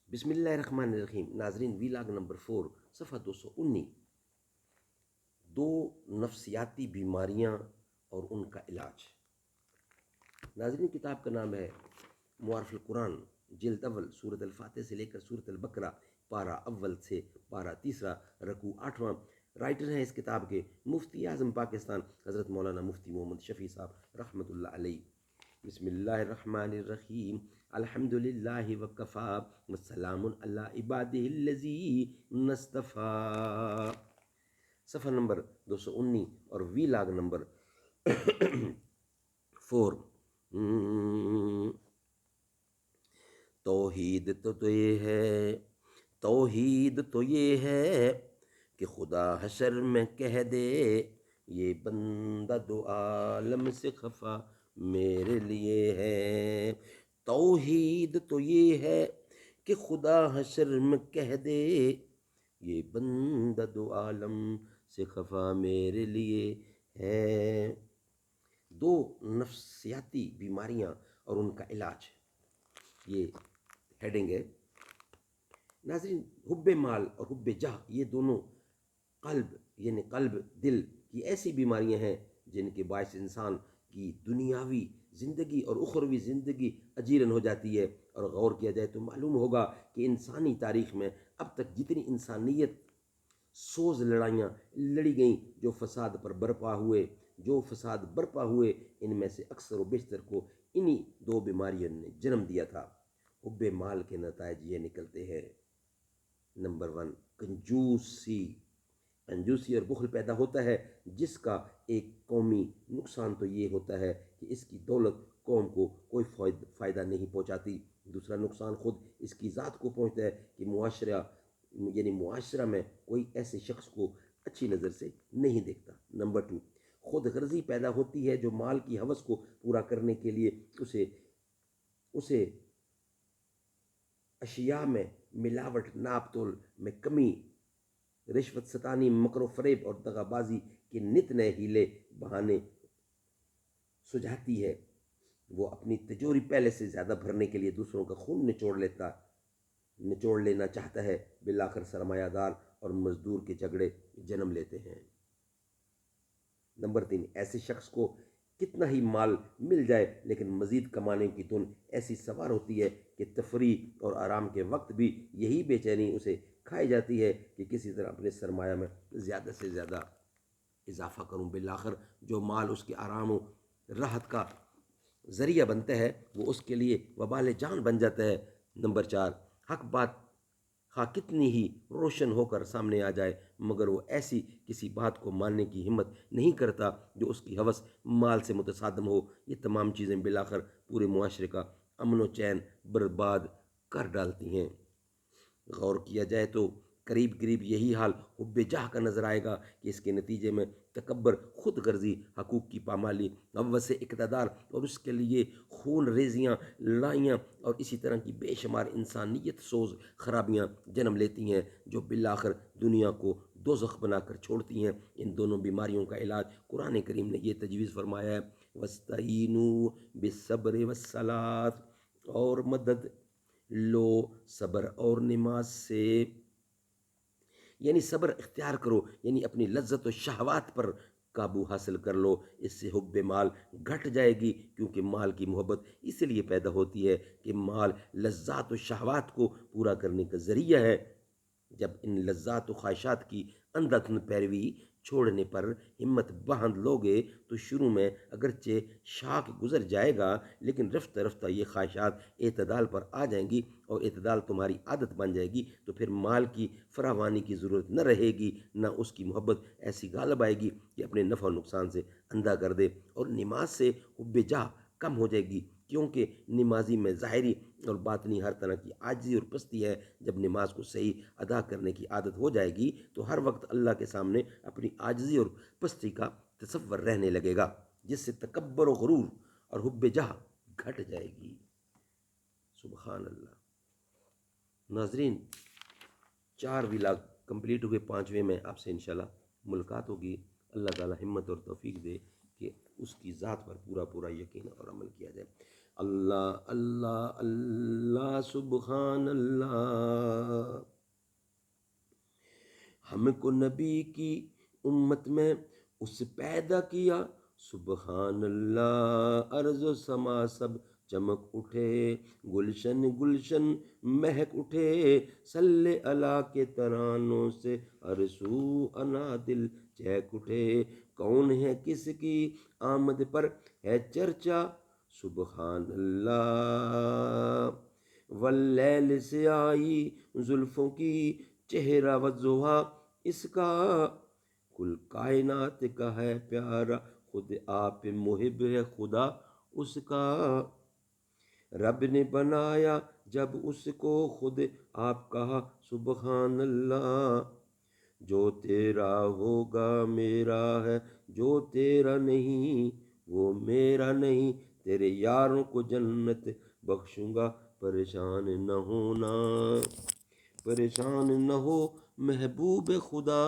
بسم اللہ الرحمن الرحیم. ناظرین، ویلاگ نمبر 4 صفحہ 219. دو نفسیاتی بیماریاں اور ان کا علاج. ناظرین، کتاب کا نام ہے معارف القرآن، جلد اول، سورۃ الفاتحہ سے لے کر سورۃ البقرہ، پارہ اول سے پارہ تیسرا، رکوع 8واں. رائٹر ہیں اس کتاب کے مفتی اعظم پاکستان حضرت مولانا مفتی محمد شفیع صاحب رحمۃ اللہ علیہ. بسم اللہ الرحمن الرحیم. الحمد للہ وکفا وسلام علی عبادہ الذین اصطفیٰ. صفحہ نمبر 219 اور ویلاگ نمبر 4. توحید تو یہ ہے کہ خدا حشر میں کہہ دے، یہ بندہ دو عالم سے خفا میرے لیے ہے. توحید تو یہ ہے کہ خدا حشر میں کہہ دے، یہ بندہ دو عالم سے خفا میرے لیے ہے. دو نفسیاتی بیماریاں اور ان کا علاج، یہ ہیڈنگ ہے. ناظرین، حب مال اور حب جاہ، یہ دونوں قلب یعنی قلب دل کی ایسی بیماریاں ہیں جن کے باعث انسان کی دنیاوی زندگی اور اخروی زندگی اجیرن ہو جاتی ہے. اور غور کیا جائے تو معلوم ہوگا کہ انسانی تاریخ میں اب تک جتنی انسانیت سوز لڑائیاں لڑی گئیں، جو فساد برپا ہوئے، ان میں سے اکثر و بیشتر کو انہی دو بیماریوں نے جنم دیا تھا. حب مال کے نتائج یہ نکلتے ہیں: نمبر 1، کنجوسی اور بخل پیدا ہوتا ہے، جس کا ایک قومی نقصان تو یہ ہوتا ہے کہ اس کی دولت قوم کو کوئی فائدہ نہیں پہنچاتی. دوسرا نقصان خود اس کی ذات کو پہنچتا ہے کہ معاشرہ میں کوئی ایسے شخص کو اچھی نظر سے نہیں دیکھتا. نمبر 2، خود غرضی پیدا ہوتی ہے، جو مال کی ہوس کو پورا کرنے کے لیے اسے اشیاء میں ملاوٹ، ناپ تول میں کمی، رشوت ستانی، مکر و فریب اور دغا بازی کے نت نئے ہیلے بہانے سجھاتی ہے. وہ اپنی تجوری پہلے سے زیادہ بھرنے کے لیے دوسروں کا خون نچوڑ لینا چاہتا ہے. بالآخر سرمایہ دار اور مزدور کے جھگڑے جنم لیتے ہیں. نمبر 3، ایسے شخص کو کتنا ہی مال مل جائے لیکن مزید کمانے کی دھن ایسی سوار ہوتی ہے کہ تفریح اور آرام کے وقت بھی یہی بے چینی اسے کھائی جاتی ہے کہ کسی طرح اپنے سرمایہ میں زیادہ سے زیادہ اضافہ کروں. بالآخر جو مال اس کے آرام و راحت کا ذریعہ بنتا ہے، وہ اس کے لیے وبال جان بن جاتا ہے. نمبر 4، حق بات خواہ کتنی ہی روشن ہو کر سامنے آ جائے، مگر وہ ایسی کسی بات کو ماننے کی ہمت نہیں کرتا جو اس کی ہوس مال سے متصادم ہو. یہ تمام چیزیں بالآخر پورے معاشرے کا امن و چین برباد کر ڈالتی ہیں. غور کیا جائے تو قریب یہی حال حب جاہ کا نظر آئے گا کہ اس کے نتیجے میں تکبر، خود غرضی، حقوق کی پامالی، ہوس اقتدار اور اس کے لیے خون ریزیاں، لڑائیاں اور اسی طرح کی بے شمار انسانیت سوز خرابیاں جنم لیتی ہیں، جو بالآخر دنیا کو دوزخ بنا کر چھوڑتی ہیں. ان دونوں بیماریوں کا علاج قرآن کریم نے یہ تجویز فرمایا ہے: وَاسْتَعِینُوا بِالصَّبْرِ وَالصَّلَاةِ، اور مدد لو صبر اور نماز سے. یعنی صبر اختیار کرو، یعنی اپنی لذت و شہوات پر قابو حاصل کر لو. اس سے حب مال گھٹ جائے گی، کیونکہ مال کی محبت اس لیے پیدا ہوتی ہے کہ مال لذات و شہوات کو پورا کرنے کا ذریعہ ہے. جب ان لذات و خواہشات کی اندھا دھند پیروی چھوڑنے پر ہمت باندھ لوگے تو شروع میں اگرچہ شاک گزر جائے گا، لیکن رفتہ رفتہ یہ خواہشات اعتدال پر آ جائیں گی اور اعتدال تمہاری عادت بن جائے گی، تو پھر مال کی فراوانی کی ضرورت نہ رہے گی، نہ اس کی محبت ایسی غالب آئے گی کہ اپنے نفع و نقصان سے اندھا کر دے. اور نماز سے حب جاہ کم ہو جائے گی، کیونکہ نمازی میں ظاہری اور باطنی ہر طرح کی عاجزی اور پستی ہے. جب نماز کو صحیح ادا کرنے کی عادت ہو جائے گی تو ہر وقت اللہ کے سامنے اپنی عاجزی اور پستی کا تصور رہنے لگے گا، جس سے تکبر و غرور اور حب جاہ گھٹ جائے گی. سبحان اللہ. ناظرین، 4 ولاگ کمپلیٹ ہوئے، 5ویں میں آپ سے انشاءاللہ ملاقات ہوگی. اللہ تعالی ہمت اور توفیق دے کہ اس کی ذات پر پورا یقین اور عمل کیا جائے. اللہ اللہ اللہ سبحان اللہ۔ ہم کو نبی کی امت میں اس پیدا کیا، سبحان اللہ، ارض و سما سب چمک اٹھے، گلشن گلشن مہک اٹھے، صلی اللہ کے ترانوں سے ہر سو انا دل چہک اٹھے۔ کون ہے کس کی آمد پر ہے چرچا، سبحان اللہ، واللیل سے آئی زلفوں کی چہرہ والضحیٰ اس کا، کل کائنات کا ہے پیارا، خود آپ محب ہے خدا اس کا۔ رب نے بنایا جب اس کو خود آپ کہا سبحان اللہ، جو تیرا ہوگا میرا ہے، جو تیرا نہیں وہ میرا نہیں، تیرے یاروں کو جنت بخشوں گا، پریشان نہ ہونا، پریشان نہ ہو محبوب خدا۔